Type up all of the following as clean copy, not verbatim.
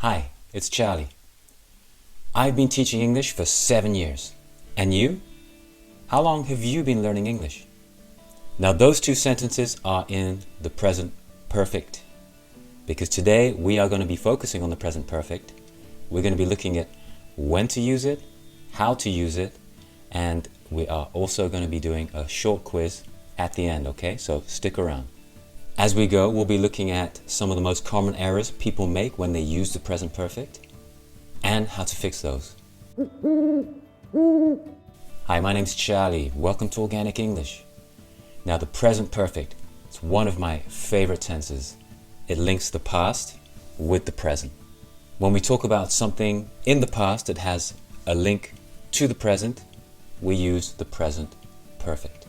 Hi, it's Charlie. I've been teaching English for 7 years. And you? How long have you been learning English? Now those two sentences are in the present perfect, because today we are going to be focusing on the present perfect. We're going to be looking at when to use it, how to use it, and we are also going to be doing a short quiz at the end, okay? So stick around. As we go, we'll be looking at some of the most common errors people make when they use the present perfect and how to fix those. Hi, my name's Charlie. Welcome to Organic English. Now, the present perfect, it's one of my favorite tenses. It links the past with the present. When we talk about something in the past that has a link to the present, we use the present perfect.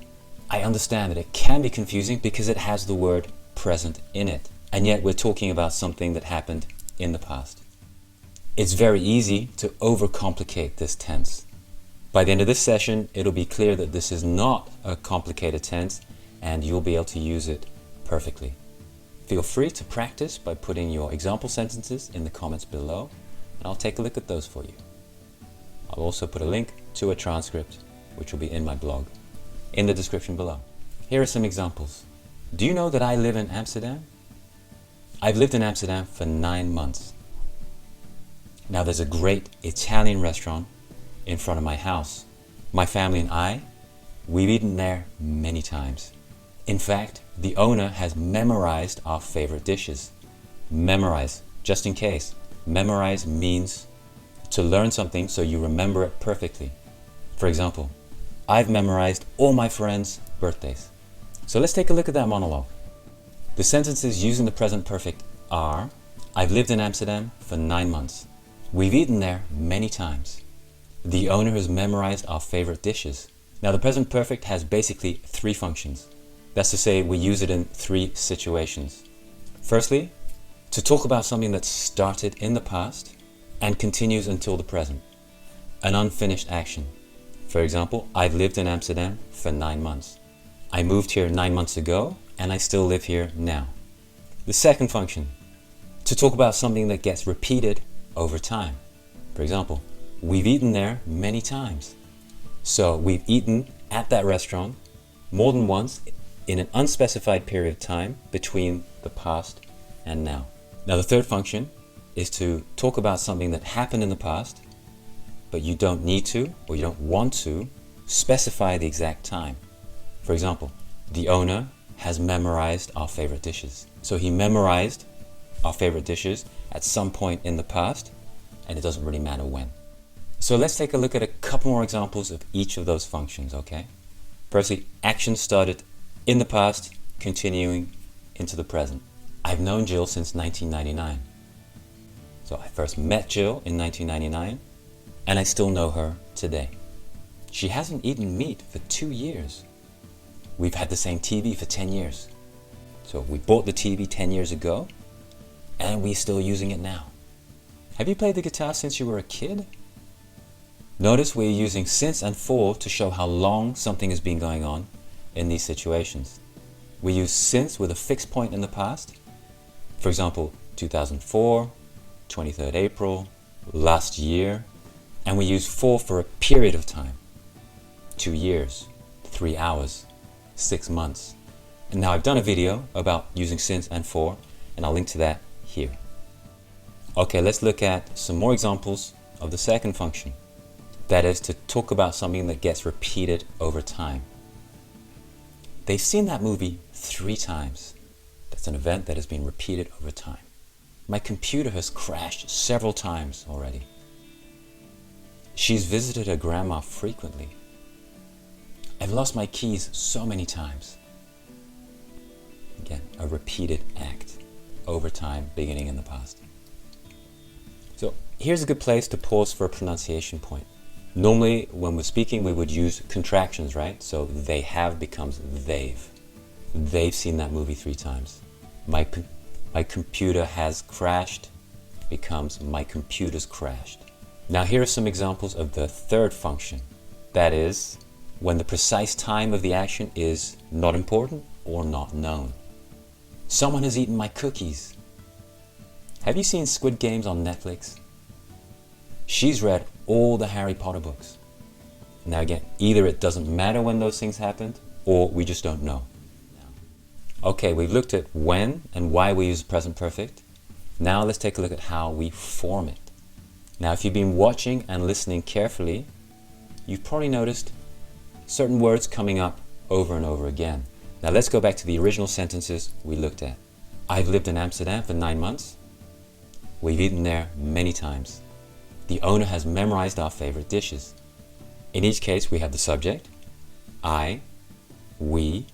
I understand that it can be confusing because it has the word present in it, and yet we're talking about something that happened in the past. It's very easy to overcomplicate this tense. By the end of this session, it'll be clear that this is not a complicated tense and you'll be able to use it perfectly. Feel free to practice by putting your example sentences in the comments below, and I'll take a look at those for you. I'll also put a link to a transcript, which will be in my blog, in the description below. Here are some examples. Do you know that I live in Amsterdam? I've lived in Amsterdam for 9 months. Now there's a great Italian restaurant in front of my house. My family and we've eaten there many times. In fact, the owner has memorized our favorite dishes. Memorize, just in case. Memorize means to learn something so you remember it perfectly. For example, I've memorized all my friends' birthdays. So let's take a look at that monologue. The sentences using the present perfect are: I've lived in Amsterdam for 9 months. We've eaten there many times. The owner has memorized our favorite dishes. Now the present perfect has basically 3 functions. That's to say, we use it in 3 situations. Firstly, to talk about something that started in the past and continues until the present. An unfinished action. For example, I've lived in Amsterdam for 9 months. I moved here 9 months ago and I still live here now. The second function, to talk about something that gets repeated over time. For example, we've eaten there many times. So we've eaten at that restaurant more than once in an unspecified period of time between the past and now. Now the third function is to talk about something that happened in the past, but you don't need to, or you don't want to, specify the exact time. For example, the owner has memorized our favorite dishes. So he memorized our favorite dishes at some point in the past, and it doesn't really matter when. So let's take a look at a couple more examples of each of those functions, okay? Firstly, action started in the past, continuing into the present. I've known Jill since 1999. So I first met Jill in 1999, and I still know her today. She hasn't eaten meat for 2 years. We've had the same TV for 10 years. So we bought the TV 10 years ago, and we're still using it now. Have you played the guitar since you were a kid? Notice we're using since and for to show how long something has been going on in these situations. We use since with a fixed point in the past. For example, 2004, 23rd April, last year. And we use for a period of time. 2 years, 3 hours, 6 months. And now I've done a video about using since and for, and I'll link to that here. Okay, let's look at some more examples of the second function. That is to talk about something that gets repeated over time. They've seen that movie 3 times. That's an event that has been repeated over time. My computer has crashed several times already. She's visited her grandma frequently. I've lost my keys so many times. Again, a repeated act over time, beginning in the past. So here's a good place to pause for a pronunciation point. Normally, when we're speaking, we would use contractions, right? So they have becomes they've. They've seen that movie 3 times. My computer has crashed becomes my computer's crashed. Now here are some examples of the third function. That is, when the precise time of the action is not important or not known. Someone has eaten my cookies. Have you seen Squid Games on Netflix? She's read all the Harry Potter books. Now again, either it doesn't matter when those things happened, or we just don't know. Okay, we've looked at when and why we use present perfect. Now let's take a look at how we form it. Now if you've been watching and listening carefully, you've probably noticed certain words coming up over and over again. Now let's go back to the original sentences we looked at. I've lived in Amsterdam for 9 months. We've eaten there many times. The owner has memorized our favorite dishes. In each case, we have the subject, I, we,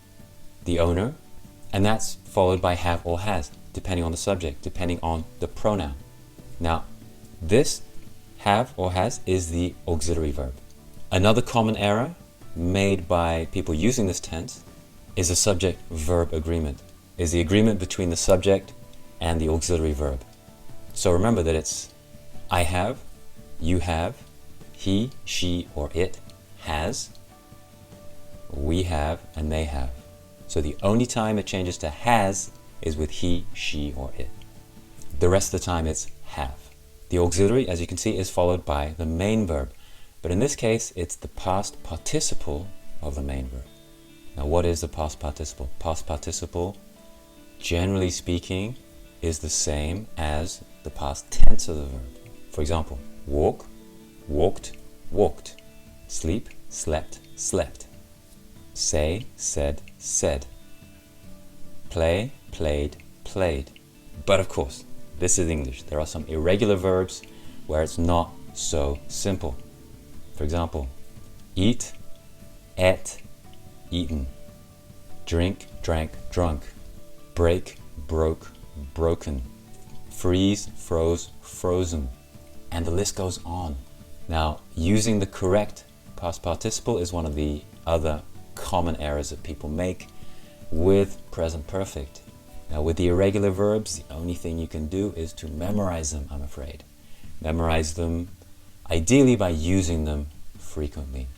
the owner, and that's followed by have or has, depending on the subject, depending on the pronoun. Now, this have or has is the auxiliary verb. Another common error made by people using this tense is a subject-verb agreement, is the agreement between the subject and the auxiliary verb. So remember that it's I have, you have, he, she, or it has, we have, and they have. So the only time it changes to has is with he, she, or it. The rest of the time it's have. The auxiliary, as you can see, is followed by the main verb. But in this case, it's the past participle of the main verb. Now what is the past participle? Past participle, generally speaking, is the same as the past tense of the verb. For example, walk, walked, walked. Sleep, slept, slept. Say, said, said. Play, played, played. But of course, this is English. There are some irregular verbs where it's not so simple. For example, eat, ate, eaten. Drink, drank, drunk. Break, broke, broken. Freeze, froze, frozen. And the list goes on. Now, using the correct past participle is one of the other common errors that people make with present perfect. Now, with the irregular verbs, the only thing you can do is to memorize them, I'm afraid. Memorize them, ideally by using them frequently.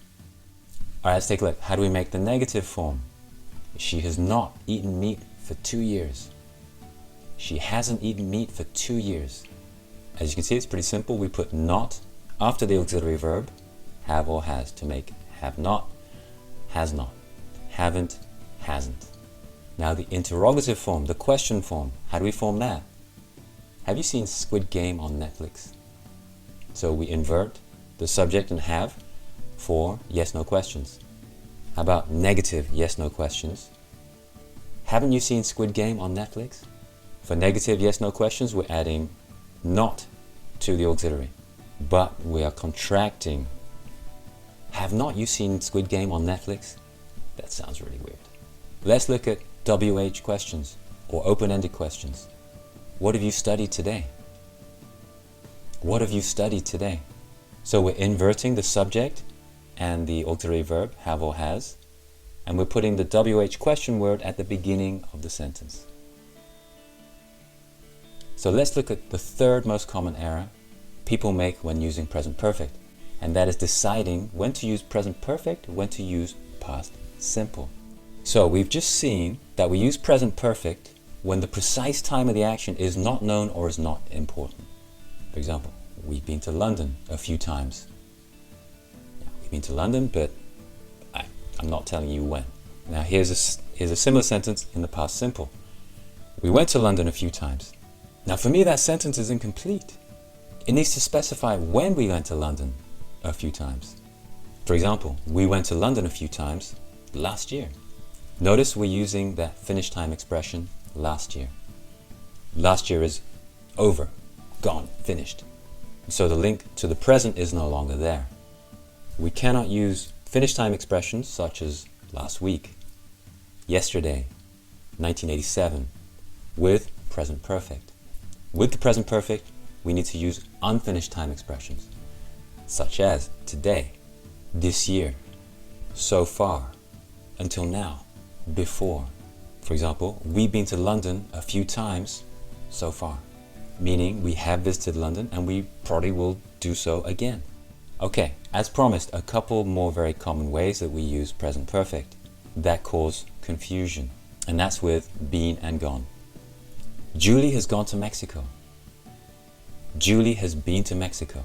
All right, let's take a look. How do we make the negative form? She has not eaten meat for 2 years. She hasn't eaten meat for 2 years. As you can see, it's pretty simple. We put not after the auxiliary verb, have or has, to make have not, has not, haven't, hasn't. Now the interrogative form, the question form, how do we form that? Have you seen Squid Game on Netflix? So we invert the subject and have for yes-no questions. How about negative yes-no questions? Haven't you seen Squid Game on Netflix? For negative yes-no questions, we're adding not to the auxiliary, but we are contracting. Have not you seen Squid Game on Netflix? That sounds really weird. Let's look at WH questions or open-ended questions. What have you studied today? What have you studied today? So we're inverting the subject and the auxiliary verb, have or has, and we're putting the WH question word at the beginning of the sentence. So let's look at the third most common error people make when using present perfect, and that is deciding when to use present perfect, when to use past simple. So we've just seen that we use present perfect when the precise time of the action is not known or is not important. For example, we've been to London a few times. Now, we've been to London, but I'm not telling you when. Now here's a similar sentence in the past simple. We went to London a few times. Now for me that sentence is incomplete. It needs to specify when we went to London a few times. For example, we went to London a few times last year. Notice we're using that finished time expression last year. Last year is over, gone, finished. So the link to the present is no longer there. We cannot use finished time expressions such as last week, yesterday, 1987 with present perfect. With the present perfect, we need to use unfinished time expressions such as today, this year, so far, until now, before. For example, we've been to London a few times so far, meaning we have visited London and we probably will do so again. Okay, as promised, a couple more very common ways that we use present perfect that cause confusion, and that's with been and gone. Julie has gone to Mexico. Julie has been to Mexico.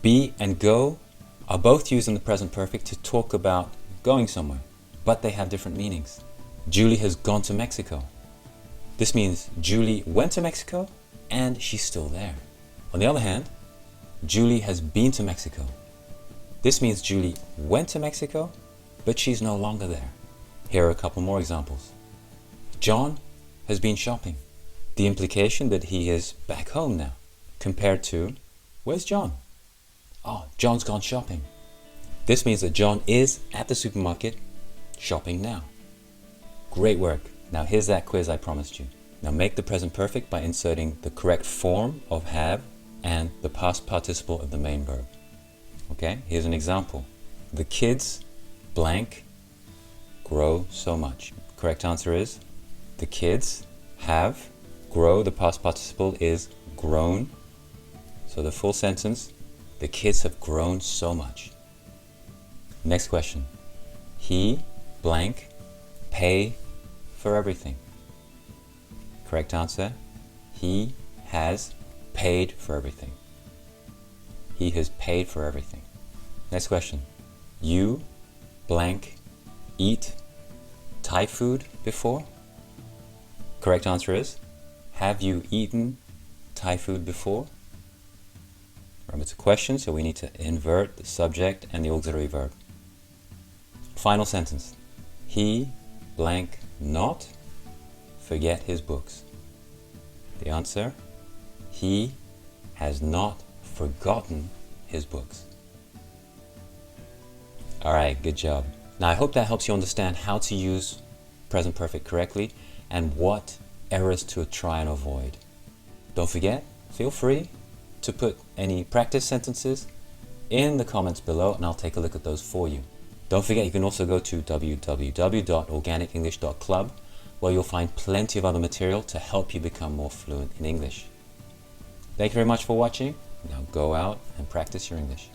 Be and go are both used in the present perfect to talk about going somewhere, but they have different meanings. Julie has gone to Mexico. This means Julie went to Mexico and she's still there. On the other hand, Julie has been to Mexico. This means Julie went to Mexico, but she's no longer there. Here are a couple more examples. John has been shopping. The implication that he is back home now, compared to, where's John? Oh, John's gone shopping. This means that John is at the supermarket shopping now. Great work. Now here's that quiz I promised you. Now make the present perfect by inserting the correct form of have and the past participle of the main verb. Okay, here's an example. The kids blank grow so much. Correct answer is the kids have grow. The past participle is grown. So the full sentence, the kids have grown so much. Next question. He blank pay for everything. Correct answer, he has paid for everything. He has paid for everything. Next question. You blank eat Thai food before? Correct answer is, have you eaten Thai food before? Remember, it's a question, so we need to invert the subject and the auxiliary verb. Final sentence. He blank not forget his books. The answer, he has not forgotten his books. Alright, good job. Now I hope that helps you understand how to use present perfect correctly and what errors to try and avoid. Don't forget, feel free to put any practice sentences in the comments below and I'll take a look at those for you. Don't forget, you can also go to www.organicenglish.club where you'll find plenty of other material to help you become more fluent in English. Thank you very much for watching. Now go out and practice your English.